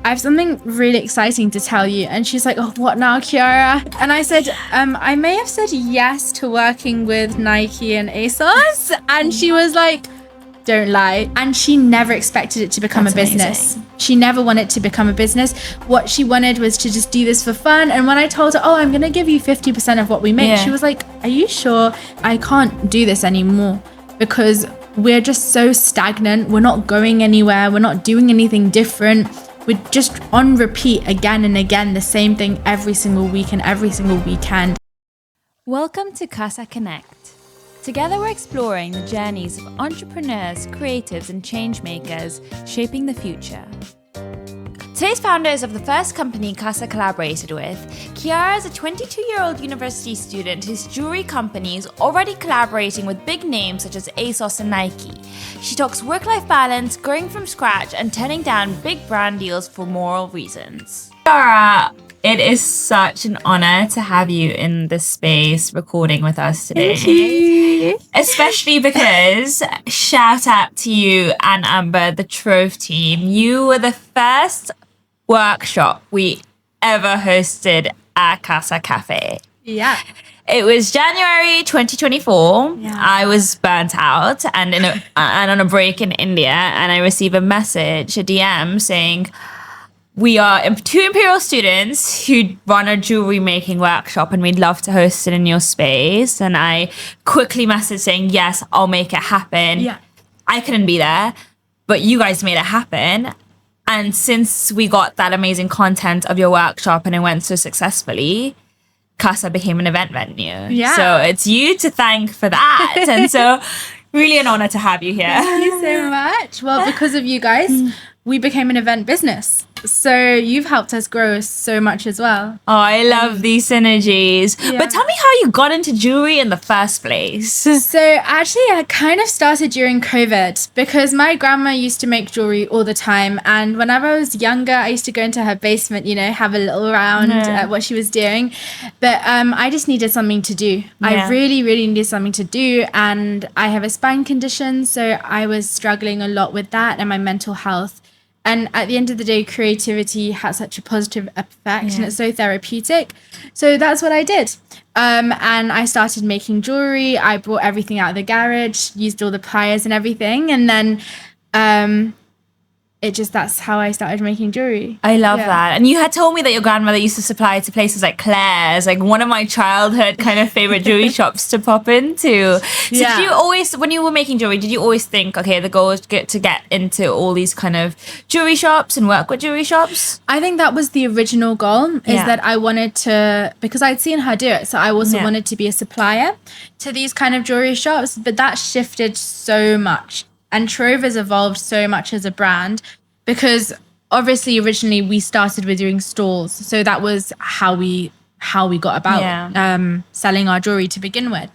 I have something really exciting to tell you. And she's like, oh, what now, Kiara? And I said, I may have said yes to working with Nike and ASOS. And she was like, don't lie. And she never expected it to become a business. Amazing. She never wanted to become a business. What she wanted was to just do this for fun. And when I told her, oh, I'm going to give you 50% of what we make, she was like, are you sure? I can't do this anymore because we're just so stagnant. We're not going anywhere. We're not doing anything different. We're just on repeat again and again, the same thing every single week and every single weekend. Welcome to Kasa Connect. Together we're exploring the journeys of entrepreneurs, creatives, and change makers shaping the future. Today's founders of the first company Kasa collaborated with, Kiara is a 22-year-old university student whose jewelry company is already collaborating with big names such as ASOS and Nike. She talks work-life balance, growing from scratch, and turning down big brand deals for moral reasons. Kiara, it is such an honor to have you in this space recording with us today. Thank you. Especially because, shout out to you and Amber, the Trove team. You were the first workshop we ever hosted at Casa Café. Yeah. It was January 2024. Yeah. I was burnt out and on a break in India, and I received a message, a DM saying, we are two Imperial students who run a jewelry making workshop and we'd love to host it in your space. And I quickly messaged saying, yes, I'll make it happen. Yeah. I couldn't be there, but you guys made it happen. And since we got that amazing content of your workshop and it went so successfully, Casa became an event venue. Yeah. So it's you to thank for that. And so really an honor to have you here. Thank you so much. Well, because of you guys, we became an event business. So you've helped us grow so much as well. Oh, I love these synergies. Yeah. But tell me how you got into jewelry in the first place. So actually, I kind of started during COVID because my grandma used to make jewelry all the time. And whenever I was younger, I used to go into her basement, have a little round at what she was doing. But I just needed something to do. Yeah. I really, really needed something to do. And I have a spine condition. So I was struggling a lot with that and my mental health. And at the end of the day, creativity has such a positive effect and it's so therapeutic. So that's what I did. And I started making jewelry. I brought everything out of the garage, used all the pliers and everything. And then that's how I started making jewelry. I love that. And you had told me that your grandmother used to supply to places like Claire's, like one of my childhood kind of favorite jewelry shops to pop into. So did you always, when you were making jewelry, did you always think, okay, the goal is to get into all these kind of jewelry shops and work with jewelry shops? I think that was the original goal, is that I wanted to, because I'd seen her do it. So I also wanted to be a supplier to these kind of jewelry shops, but that shifted so much. And Trove has evolved so much as a brand because obviously originally we started with doing stalls. So that was how we got about selling our jewelry to begin with.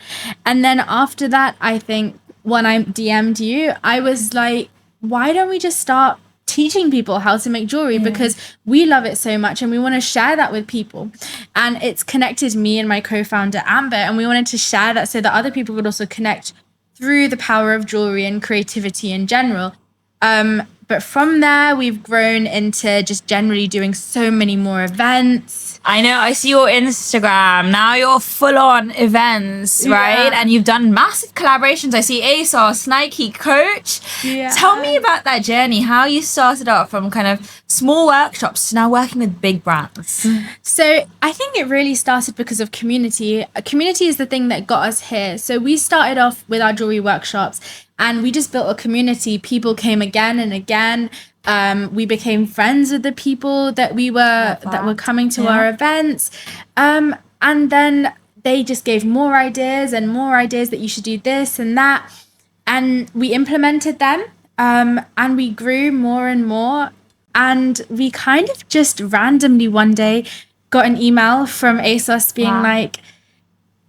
And then after that, I think when I DM'd you, I was like, why don't we just start teaching people how to make jewelry? Because we love it so much and we want to share that with people. And it's connected me and my co-founder Amber, and we wanted to share that so that other people could also connect through the power of jewelry and creativity in general. But from there, we've grown into just generally doing so many more events. I know, I see your Instagram. Now you're full on events, right? And you've done massive collaborations. I see ASOS, Nike, Coach. Yeah. Tell me about that journey, how you started off from kind of small workshops to now working with big brands. So I think it really started because of community. Community is the thing that got us here. So we started off with our jewelry workshops and we just built a community. People came again and again. We became friends with the people that were coming to our events. And then they just gave more ideas that you should do this and that. And we implemented them. And we grew more and more. And we kind of just randomly one day got an email from ASOS being like,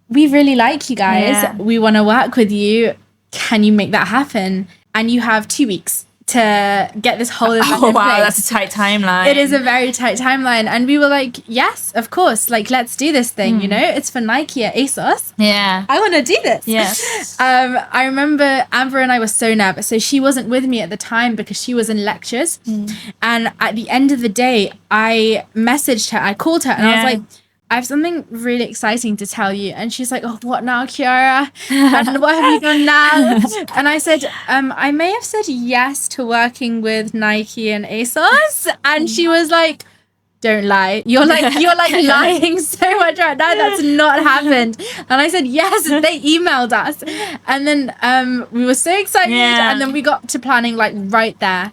we really like you guys. We want to work with you. Can you make that happen? And you have 2 weeks to get this whole event Oh, in wow. place. That's a tight timeline. It is a very tight timeline. And we were like, yes, of course. Like, let's do this thing, you know? It's for Nike at ASOS. Yeah. I want to do this. Yes. I remember Amber and I were so nervous. So she wasn't with me at the time because she was in lectures. And at the end of the day, I messaged her. I called her and I was like, I have something really exciting to tell you. And she's like, oh, what now, Kiara? And what have you done now? And I said, I may have said yes to working with Nike and ASOS. And she was like, don't lie. You're like lying so much right now. That's not happened. And I said, yes, they emailed us. And then we were so excited. And then we got to planning like right there.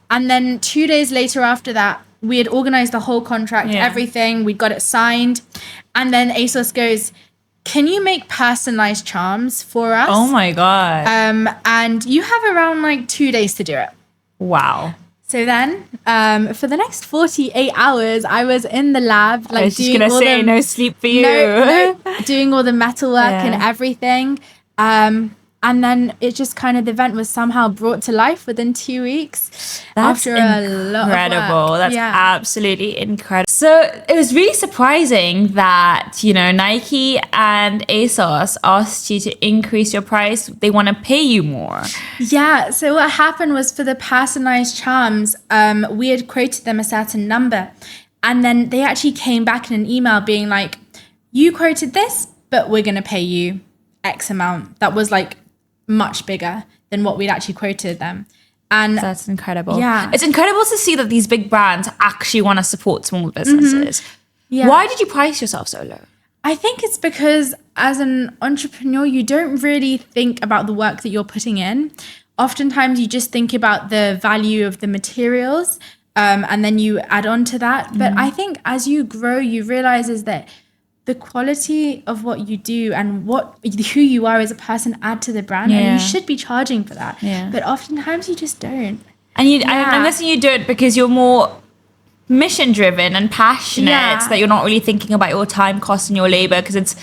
And then 2 days later after that, we had organized the whole contract, everything. We got it signed. And then ASOS goes, can you make personalized charms for us? Oh my God. And you have around like 2 days to do it. Wow. So then, for the next 48 hours, I was in the lab, like I was just going to say, no sleep for you. Doing all the metalwork and everything. And then it just kind of, the event was somehow brought to life within 2 weeks. That's after a lot of work. That's absolutely incredible. So it was really surprising that, you know, Nike and ASOS asked you to increase your price. They want to pay you more. Yeah. So what happened was for the personalized charms, we had quoted them a certain number. And then they actually came back in an email being like, you quoted this, but we're going to pay you X amount. That was like much bigger than what we'd actually quoted them. And that's incredible. Yeah. It's incredible to see that these big brands actually want to support small businesses. Yeah. Why did you price yourself so low? I think it's because as an entrepreneur, you don't really think about the work that you're putting in. Oftentimes you just think about the value of the materials, and then you add on to that. But I think as you grow, you realize is that the quality of what you do and who you are as a person add to the brand, and you should be charging for that. But oftentimes you just don't. And I'm guessing you do it because you're more mission driven and passionate, that you're not really thinking about your time cost and your labor because it's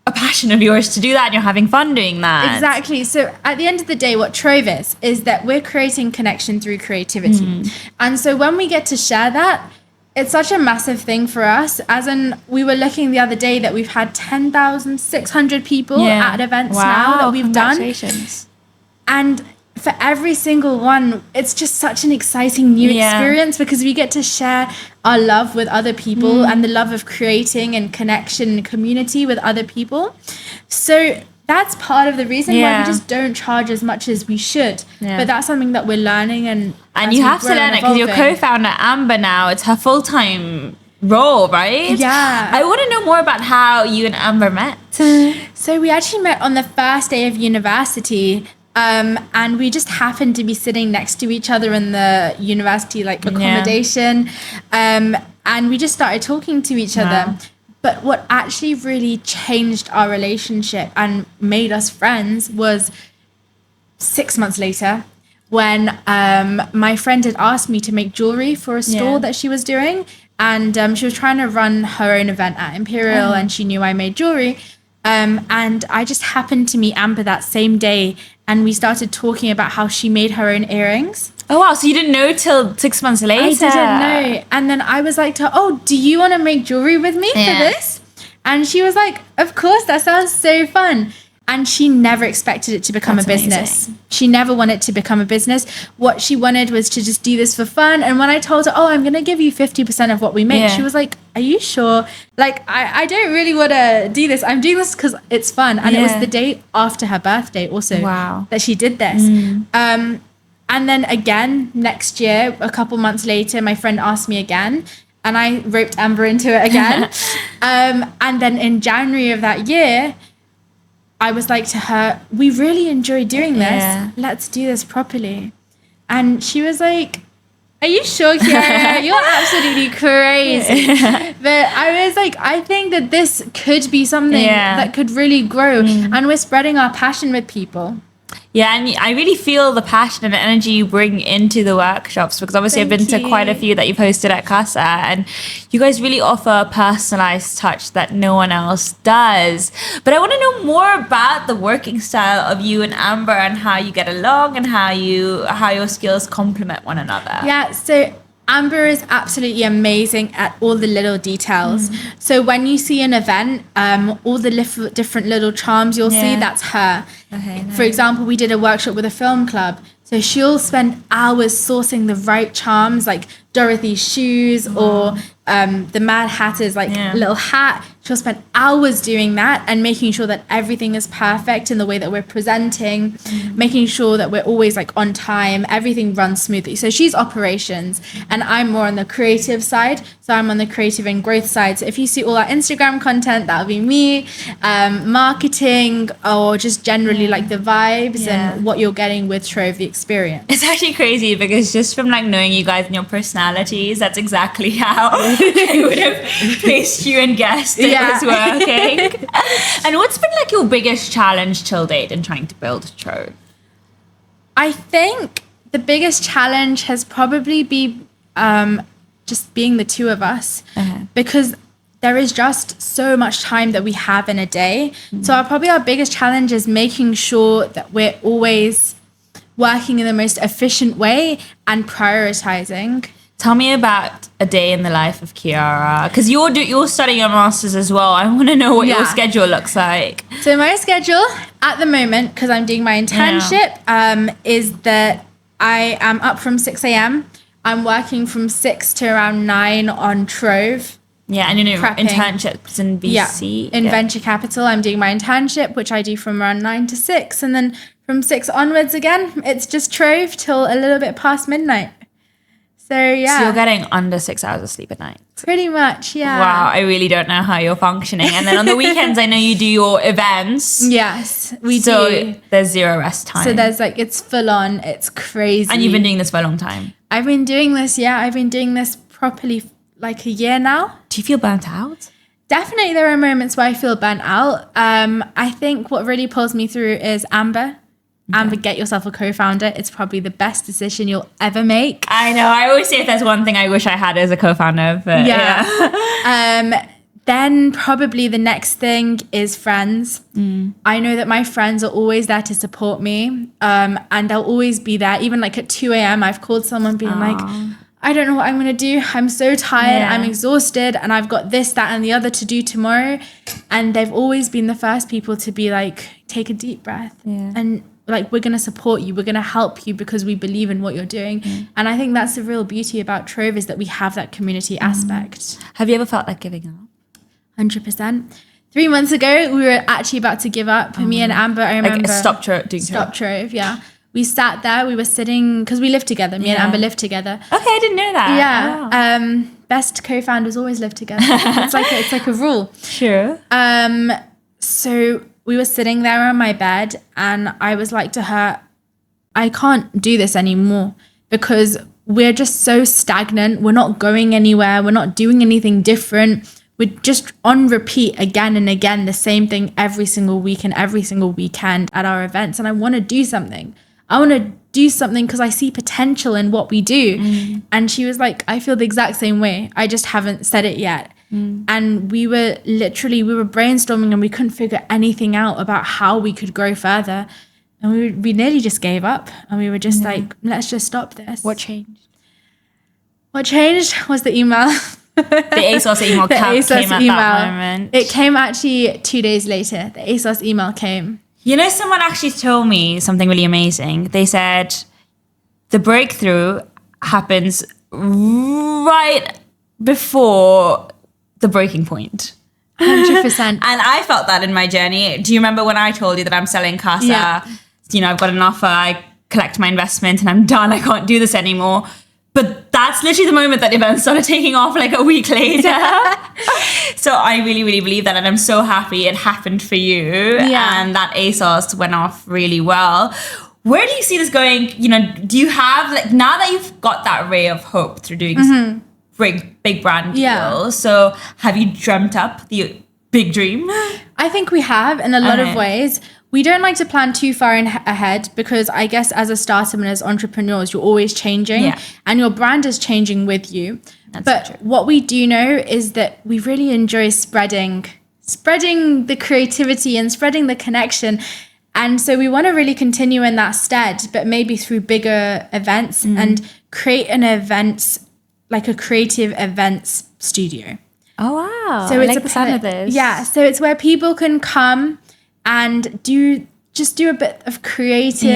a passion of yours to do that and you're having fun doing that. Exactly. So at the end of the day, what Trove is that we're creating connection through creativity. And so when we get to share that, it's such a massive thing for us. As in, we were looking the other day that we've had 10,600 people at events now that we've done. And for every single one, it's just such an exciting new experience because we get to share our love with other people and the love of creating and connection and community with other people. So that's part of the reason why we just don't charge as much as we should. But that's something that we're learning. And you have to learn it because your co-founder, Amber, now, it's her full-time role, right? Yeah. I want to know more about how you and Amber met. So we actually met on the first day of university. And we just happened to be sitting next to each other in the university accommodation. And we just started talking to each other. But what actually really changed our relationship and made us friends was 6 months later when my friend had asked me to make jewelry for a store that she was doing. And she was trying to run her own event at Imperial and she knew I made jewelry. And I just happened to meet Amber that same day and we started talking about how she made her own earrings. Oh, wow. So you didn't know till 6 months later? I didn't know. And then I was like to her, oh, do you want to make jewelry with me for this? And she was like, of course, that sounds so fun. And she never expected it to become a business. Amazing. She never wanted to become a business. What she wanted was to just do this for fun. And when I told her, oh, I'm going to give you 50% of what we make, she was like, are you sure? Like, I don't really want to do this. I'm doing this because it's fun. And it was the day after her birthday also that she did this. And then again, next year, a couple months later, my friend asked me again. And I roped Amber into it again. And then in January of that year, I was like to her, we really enjoy doing this. Let's do this properly. And she was like, are you sure, Kiara? You're absolutely crazy. But I was like, I think that this could be something that could really grow. And we're spreading our passion with people. Yeah, and I really feel the passion and energy you bring into the workshops, because obviously I've been to quite a few that you've hosted at Casa, and you guys really offer a personalized touch that no one else does. But I want to know more about the working style of you and Amber, and how you get along, and how your skills complement one another. Yeah, so Amber is absolutely amazing at all the little details. So when you see an event, all the different little charms you'll see, that's her. Okay, nice. For example, we did a workshop with a film club. So she'll spend hours sourcing the right charms, like Dorothy's shoes or the Mad Hatter's little hat. She'll spend hours doing that and making sure that everything is perfect in the way that we're presenting, making sure that we're always like on time, everything runs smoothly. So she's operations and I'm more on the creative side. So I'm on the creative and growth side. So if you see all our Instagram content, that'll be me, marketing, or just generally like the vibes and what you're getting with Trove, the experience. It's actually crazy because just from like knowing you guys and your personalities, that's exactly how I would have placed you and guessed it was working. And what's been like your biggest challenge till date in trying to build Trove? I think the biggest challenge has probably been just being the two of us, because there is just so much time that we have in a day. So our biggest challenge is making sure that we're always working in the most efficient way and prioritizing. Tell me about a day in the life of Kiara, because you're studying your master's as well. I want to know what your schedule looks like. So my schedule at the moment, because I'm doing my internship, is that I am up from 6 a.m. I'm working from 6 to around 9 on Trove. Yeah, and you know, internships in VC. In venture capital, I'm doing my internship, which I do from around 9 to 6. And then from 6 onwards again, it's just Trove till a little bit past midnight. So yeah. So you're getting under 6 hours of sleep at night. Pretty much, yeah. Wow, I really don't know how you're functioning. And then on the weekends, I know you do your events. Yes, we do. So there's zero rest time. So there's like, it's full on, it's crazy. And you've been doing this for a long time. I've been doing this properly like a year now. Do you feel burnt out? Definitely there are moments where I feel burnt out. I think what really pulls me through is Amber. Amber, get yourself a co-founder. It's probably the best decision you'll ever make. I know. I always say if there's one thing I wish I had as a co-founder. But Then probably the next thing is friends. I know that my friends are always there to support me. And they'll always be there. Even like at 2 a.m. I've called someone being like, I don't know what I'm going to do. I'm so tired. I'm exhausted. And I've got this, that, and the other to do tomorrow. And they've always been the first people to be like, take a deep breath. And like, we're going to support you. We're going to help you because we believe in what you're doing. And I think that's the real beauty about Trove, is that we have that community aspect. Have you ever felt like giving up? 100%. 3 months ago, we were actually about to give up. Me and Amber, I remember. Like stop Trove, yeah. We sat there, we were sitting, because we lived together. Me and Amber lived together. Okay, I didn't know that. Yeah. Wow. Best co-founders always live together. It's like a rule. Sure. So we were sitting there on my bed and I was like to her, I can't do this anymore because we're just so stagnant. We're not going anywhere. We're not doing anything different. We're just on repeat again and again, the same thing every single week and every single weekend at our events. And I want to do something. I want to do something because I see potential in what we do. And she was like, I feel the exact same way. I just haven't said it yet. And we were brainstorming and we couldn't figure anything out about how we could grow further. And we nearly just gave up. And we were just like, let's just stop this. What changed? What changed was the email. The ASOS email came at that moment. It came actually 2 days later. The ASOS email came. You know, someone actually told me something really amazing. They said the breakthrough happens right before the breaking point. 100%. And I felt that in my journey. Do you remember when I told you that I'm selling Casa? Yeah. You know, I've got an offer, I collect my investment and I'm done. I can't do this anymore. But that's literally the moment that events started taking off like a week later. So I really, really believe that. And I'm so happy it happened for you. Yeah. And that ASOS went off really well. Where do you see this going? You know, do you have, like, now that you've got that ray of hope through doing big brand deals, so have you dreamt up the big dream? I think we have in a lot of ways. we don't like to plan too far ahead, because I guess as a startup and as entrepreneurs, you're always changing and your brand is changing with you. But what we do know is that we really enjoy spreading the creativity and spreading the connection. And so we want to really continue in that stead, but maybe through bigger events and create an event, like a creative events studio. Oh, wow. So I it's like the sound of this. Yeah. So it's where people can come and do a bit of creating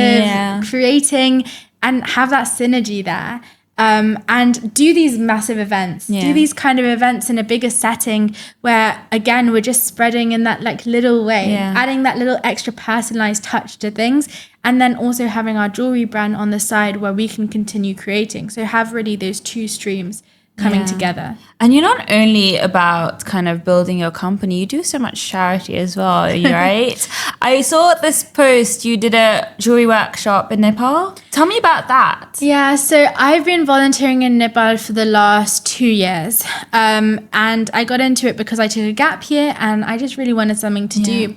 and have that synergy there. And do these massive events, do these kind of events in a bigger setting where, again, we're just spreading in that like little way, adding that little extra personalized touch to things. And then also having our jewelry brand on the side where we can continue creating. So have really those two streams coming together. And you're not only about kind of building your company, you do so much charity as well, right? I saw this post, you did a jewelry workshop in Nepal. Tell me about that. Yeah, so I've been volunteering in Nepal for the last 2 years. And I got into it because I took a gap year and I just really wanted something to do.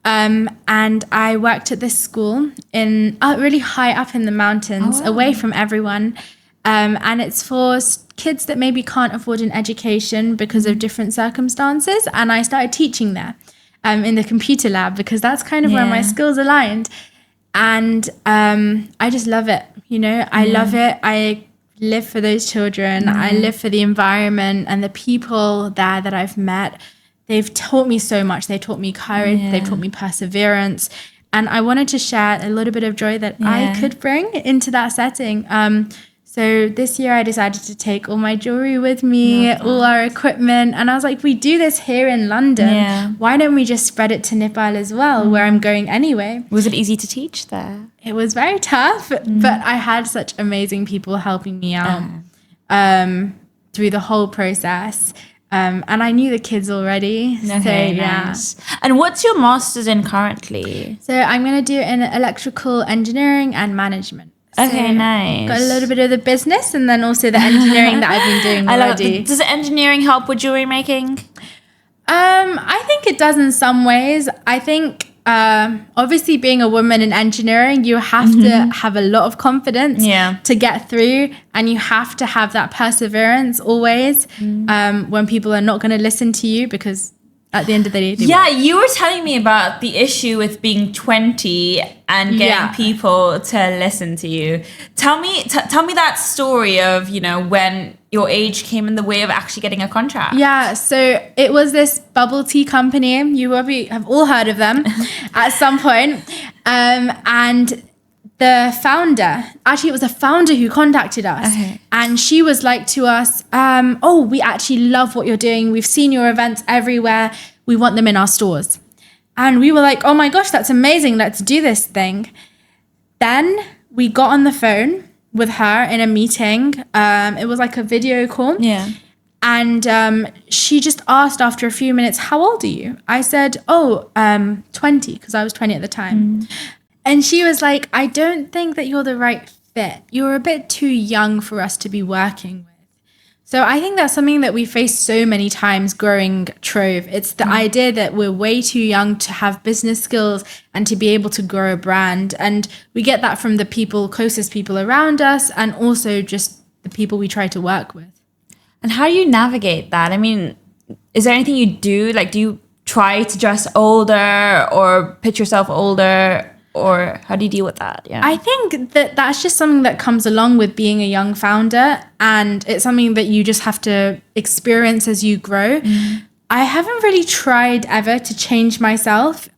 And I worked at this school in really high up in the mountains, away from everyone. And it's for kids that maybe can't afford an education because of different circumstances. And I started teaching there in the computer lab, because that's kind of where my skills aligned. And I just love it. You know, I love it. I live for those children. I live for the environment and the people there that I've met. They've taught me so much. They taught me courage. They've taught me perseverance. And I wanted to share a little bit of joy that I could bring into that setting. So this year I decided to take all my jewelry with me, all our equipment. And I was like, we do this here in London. Why don't we just spread it to Nepal as well, where I'm going anyway? Was it easy to teach there? It was very tough, but I had such amazing people helping me out through the whole process. And I knew the kids already. Okay, nice. And what's your master's in currently? So I'm going to do it in electrical engineering and management. So okay, nice. Got a little bit of the business and then also the engineering that I've been doing already. Does engineering help with jewelry making? I think it does in some ways. I think obviously being a woman in engineering, you have to have a lot of confidence to get through, and you have to have that perseverance always when people are not going to listen to you, because at the end of the day, you were telling me about the issue with being 20 and getting people to listen to you. Tell me that story of, you know, when your age came in the way of actually getting a contract. Yeah, so it was this bubble tea company. You probably have all heard of them at some point. And the founder, actually it was a founder who contacted us, and she was like to us, we actually love what you're doing. We've seen your events everywhere. We want them in our stores. And we were like, oh my gosh, that's amazing. Let's do this thing. Then we got on the phone with her in a meeting. It was like a video call. Yeah. And she just asked after a few minutes, how old are you? I said, 20, because I was 20 at the time. And she was like, I don't think that you're the right fit. You're a bit too young for us to be working with. So I think that's something that we face so many times growing Trove. It's the idea that we're way too young to have business skills and to be able to grow a brand. And we get that from the closest people around us, and also just the people we try to work with. And how do you navigate that? I mean, is there anything you do? Like, do you try to dress older or pitch yourself older? Or how do you deal with that? Yeah, I think that that's just something that comes along with being a young founder, and it's something that you just have to experience as you grow. I haven't really tried ever to change myself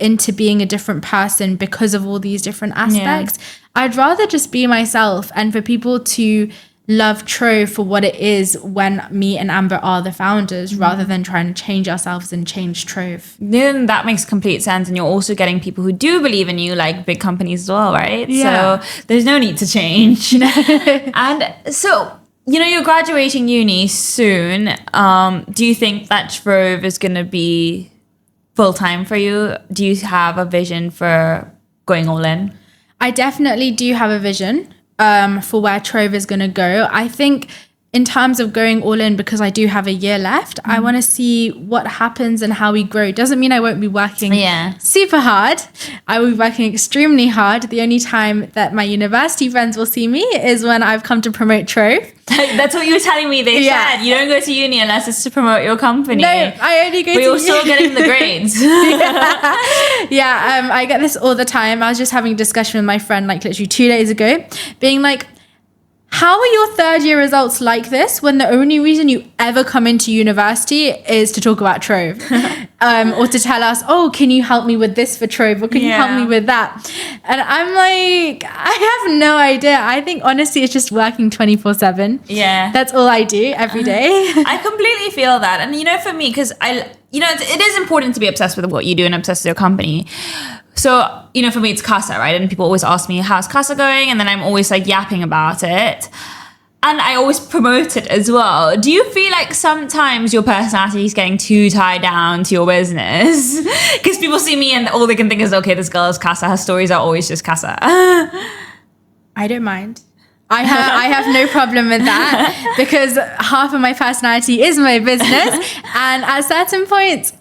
into being a different person because of all these different aspects. I'd rather just be myself, and for people to love Trove for what it is when me and Amber are the founders, rather than trying to change ourselves and change Trove. Then that makes complete sense. And you're also getting people who do believe in you, like big companies as well, right? Yeah. So there's no need to change. And so, you know, you're graduating uni soon. Do you think that Trove is going to be full-time for you? Do you have a vision for going all in? I definitely do have a vision for where Trove is going to go. I think in terms of going all in, because I do have a year left, I want to see what happens and how we grow. Doesn't mean I won't be working super hard. I will be working extremely hard. The only time that my university friends will see me is when I've come to promote Trove. That's what you were telling me. They said you don't go to uni unless it's to promote your company. No, I only go to uni. We're still getting the grades. I get this all the time. I was just having a discussion with my friend like literally 2 days ago, being like, how are your third year results like this when the only reason you ever come into university is to talk about Trove or to tell us, oh, can you help me with this for Trove, or can you help me with that? And I'm like, I have no idea. I think honestly it's just working 24/7. Yeah. That's all I do every day. I completely feel that. And for me, because it is important to be obsessed with what you do and obsessed with your company. So, for me, it's Kasa, right? And people always ask me, how's Kasa going? And then I'm always like yapping about it. And I always promote it as well. Do you feel like sometimes your personality is getting too tied down to your business? Because people see me and all they can think is, okay, this girl is Kasa. Her stories are always just Kasa. I don't mind. I have no problem with that, because half of my personality is my business. And at certain points,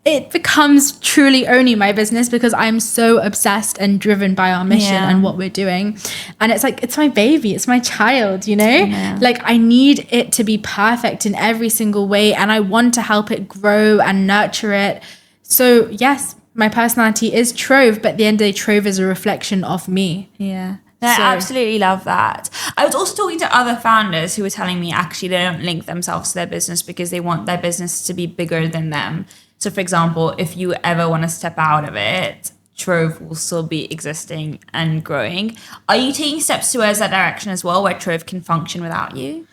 it becomes truly only my business, because I'm so obsessed and driven by our mission and what we're doing. And it's like, it's my baby, it's my child, Like I need it to be perfect in every single way. And I want to help it grow and nurture it. So yes, my personality is Trove, but at the end of the day, Trove is a reflection of me. Yeah. I absolutely love that. I was also talking to other founders who were telling me actually they don't link themselves to their business because they want their business to be bigger than them. So, for example, if you ever want to step out of it, Trove will still be existing and growing. Are you taking steps towards that direction as well, where Trove can function without you?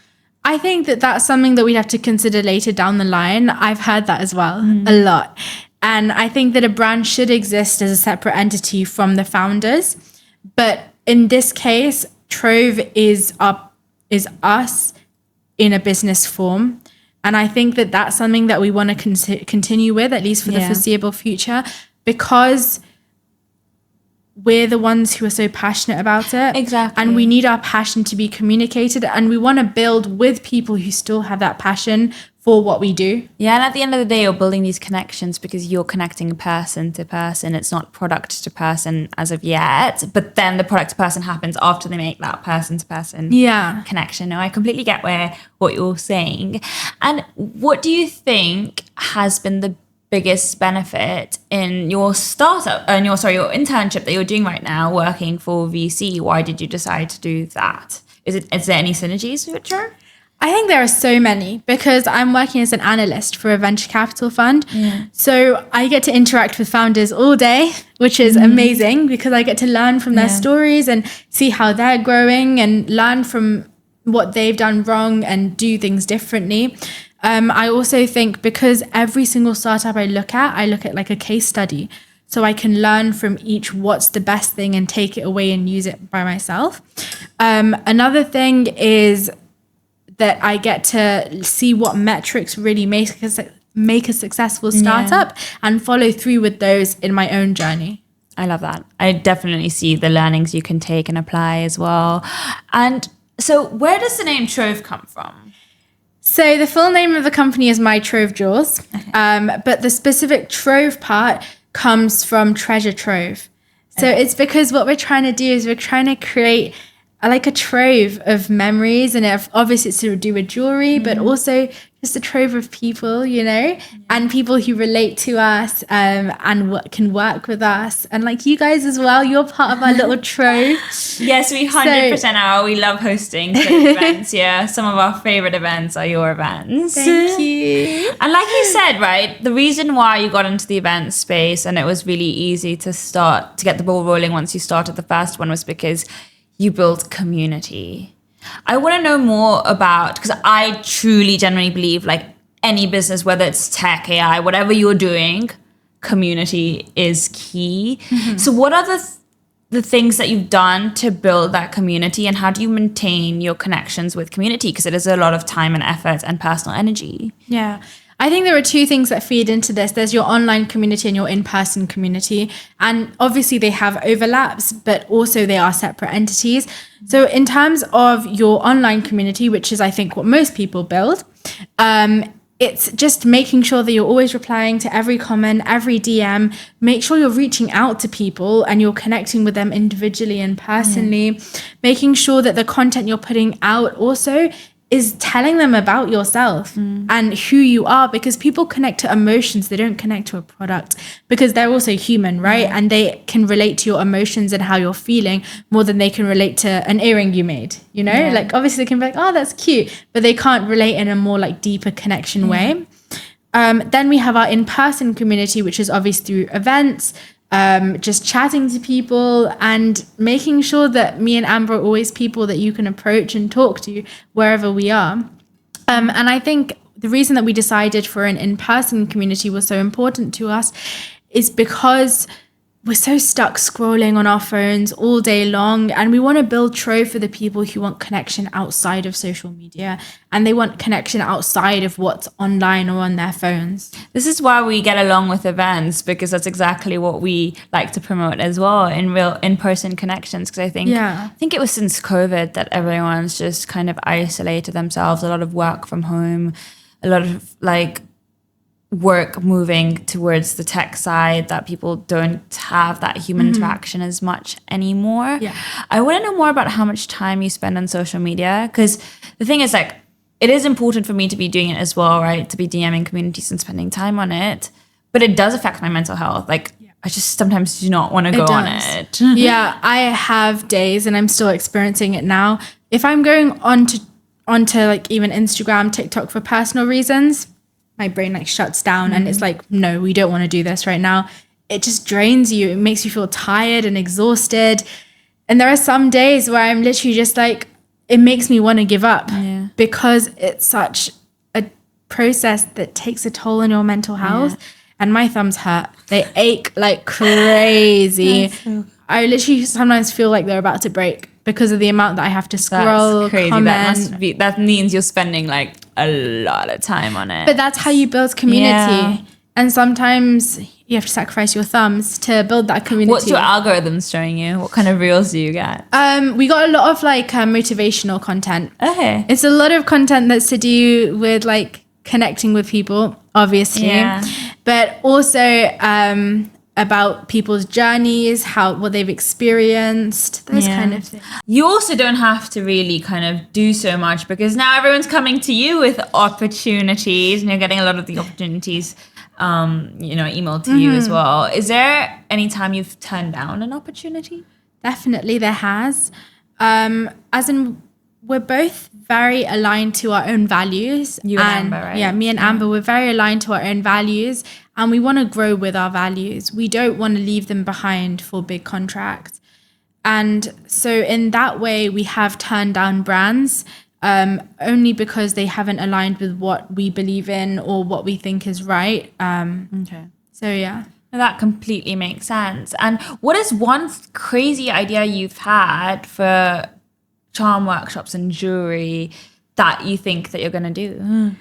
I think that that's something that we have to consider later down the line. I've heard that as well, a lot. And I think that a brand should exist as a separate entity from the founders. But in this case, Trove is us in a business form. And I think that that's something that we want to continue with, at least for the foreseeable future, because we're the ones who are so passionate about it. Exactly. And we need our passion to be communicated. And we want to build with people who still have that passion for what we do. Yeah, and at the end of the day, you're building these connections because you're connecting person to person. It's not product to person as of yet, but then the product to person happens after they make that person to person connection. No, I completely get what you're saying. And what do you think has been the biggest benefit in your startup and your internship that you're doing right now, working for VC? Why did you decide to do that? Is there any synergies with Trove? I think there are so many, because I'm working as an analyst for a venture capital fund. So I get to interact with founders all day, which is amazing, because I get to learn from their stories and see how they're growing and learn from what they've done wrong and do things differently. I also think because every single startup I look at like a case study. So I can learn from each what's the best thing and take it away and use it by myself. Another thing is that I get to see what metrics really make a successful startup and follow through with those in my own journey. I love that. I definitely see the learnings you can take and apply as well. And so where does the name Trove come from? So the full name of the company is My Trove Jewels, but the specific Trove part comes from treasure trove. So it's because what we're trying to do is we're trying to create like a trove of memories, and obviously it's to do with jewelry, but also just a trove of people, and people who relate to us and can work with us. And like you guys as well, you're part of our little trove. Yes, we 100% are. We love hosting events. Yeah, some of our favorite events are your events. Thank you. And like you said, right, the reason why you got into the event space and it was really easy to get the ball rolling once you started the first one was because you built community. I want to know more about, because I truly genuinely believe like any business, whether it's tech, AI, whatever you're doing, community is key. So what are the things that you've done to build that community, and how do you maintain your connections with community? Because it is a lot of time and effort and personal energy. Yeah. I think there are two things that feed into this. There's your online community and your in-person community. And obviously they have overlaps, but also they are separate entities. So in terms of your online community, which is I think what most people build, it's just making sure that you're always replying to every comment, every DM. Make sure you're reaching out to people and you're connecting with them individually and personally. Making sure that the content you're putting out also is telling them about yourself and who you are, because people connect to emotions. They don't connect to a product because they're also human, right? And they can relate to your emotions and how you're feeling more than they can relate to an earring you made, you know? Like obviously they can be like, oh, that's cute, but they can't relate in a more like deeper connection way. Then we have our in-person community, which is obviously through events, just chatting to people and making sure that me and Amber are always people that you can approach and talk to wherever we are. And I think the reason that we decided for an in-person community was so important to us is because we're so stuck scrolling on our phones all day long, and we want to build Trove for the people who want connection outside of social media and they want connection outside of what's online or on their phones. This is why we get along with events, because that's exactly what we like to promote as well, in real in-person connections. Because I think it was since COVID that everyone's just kind of isolated themselves, a lot of work from home, a lot of like work moving towards the tech side, that people don't have that human interaction as much anymore. I want to know more about how much time you spend on social media, because the thing is, like, it is important for me to be doing it as well, right? To be DMing communities and spending time on it, but it does affect my mental health. Like I just sometimes do not want to go on it. I have days, and I'm still experiencing it now. If I'm going onto like even Instagram, TikTok for personal reasons, my brain like shuts down and it's like, no, we don't want to do this right now. It just drains you. It makes you feel tired and exhausted. And there are some days where I'm literally just like, it makes me want to give up because it's such a process that takes a toll on your mental health. And my thumbs hurt. They ache like crazy. I literally sometimes feel like they're about to break because of the amount that I have to scroll, that's crazy. comment. That means you're spending like a lot of time on it. But that's how you build community. And sometimes you have to sacrifice your thumbs to build that community. What's your algorithms showing you? What kind of reels do you get? We got a lot of like motivational content. Okay. It's a lot of content that's to do with like connecting with people, obviously. But also about people's journeys, what they've experienced, those kind of things. You also don't have to really kind of do so much, because now everyone's coming to you with opportunities and you're getting a lot of the opportunities emailed to you as well. Is there any time you've turned down an opportunity? Definitely there has. As in, we're both very aligned to our own values. You and Amber, right? Yeah, me and Amber, we're very aligned to our own values, and we want to grow with our values. We don't want to leave them behind for big contracts. And so in that way, we have turned down brands only because they haven't aligned with what we believe in or what we think is right. So yeah. That completely makes sense. And what is one crazy idea you've had for charm workshops and jewelry that you think that you're going to do?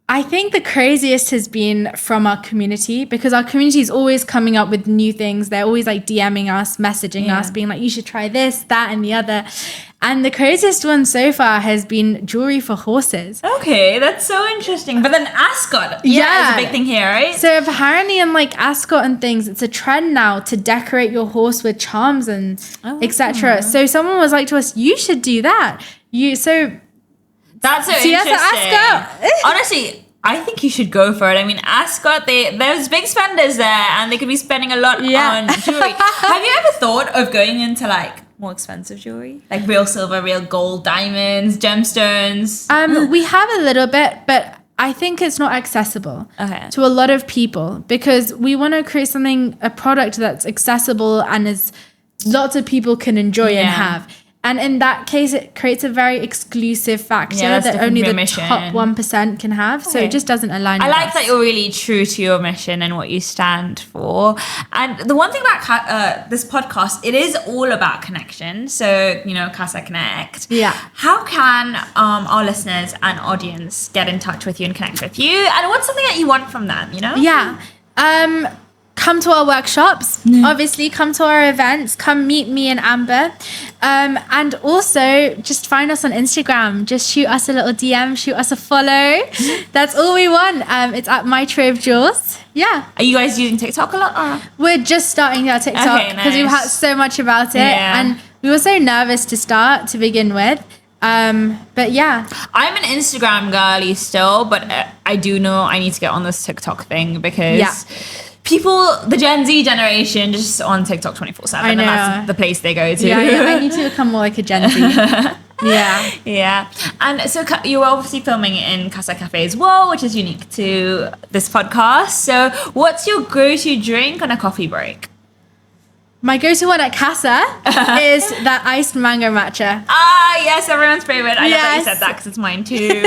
I think the craziest has been from our community, because our community is always coming up with new things. They're always like DMing us, messaging us, being like, you should try this, that, and the other. And the craziest one so far has been jewelry for horses. Okay, that's so interesting. But then Ascot, is a big thing here, right? So apparently in like Ascot and things, it's a trend now to decorate your horse with charms and etc. So someone was like to us, you should do that. That's so interesting. Ascot. Honestly, I think you should go for it. I mean, Ascot, there's big spenders there, and they could be spending a lot on jewelry. Have you ever thought of going into like more expensive jewelry, like real silver, real gold, diamonds, gemstones? We have a little bit, but I think it's not accessible to a lot of people, because we want to create a product that's accessible and lots of people can enjoy and have. And in that case, it creates a very exclusive factor that only the top 1% can have. So it just doesn't align with us. I like that you're really true to your mission and what you stand for. And the one thing about this podcast, it is all about connection. So, you know, Kasa Connect. Yeah. How can our listeners and audience get in touch with you and connect with you? And what's something that you want from them, you know? Yeah. Come to our workshops, obviously come to our events, come meet me and Amber. And also just find us on Instagram, just shoot us a little DM, shoot us a follow. That's all we want. It's at my Trove Jewels. Yeah. Are you guys using TikTok a lot? We're just starting our TikTok because we've heard so much about it. Yeah. And we were so nervous to start to begin with. But yeah, I'm an Instagram girly still, but I do know I need to get on this TikTok thing because people, the Gen Z generation, just on TikTok 24/7. And that's the place they go to. Yeah, I need to become more like a Gen Z. Yeah. And so you were obviously filming in Casa Café as well, which is unique to this podcast. So what's your go-to drink on a coffee break? My go-to one at Casa is that iced mango matcha. Ah, yes, everyone's favorite. I love that you said that because it's mine too.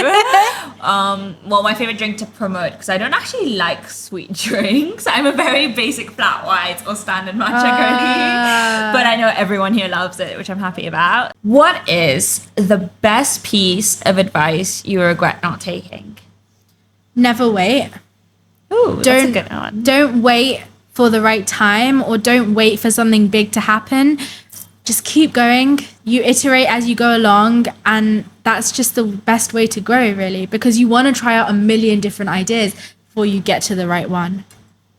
Well, my favorite drink to promote, because I don't actually like sweet drinks. I'm a very basic flat white or standard matcha girly. But I know everyone here loves it, which I'm happy about. What is the best piece of advice you regret not taking? Never wait. Ooh, that's a good one. Don't wait for the right time, or don't wait for something big to happen. Just keep going. You iterate as you go along, and that's just the best way to grow, really, because you want to try out a million different ideas before you get to the right one.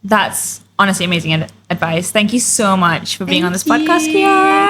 That's honestly amazing advice. Thank you so much for being on this podcast, Kiara.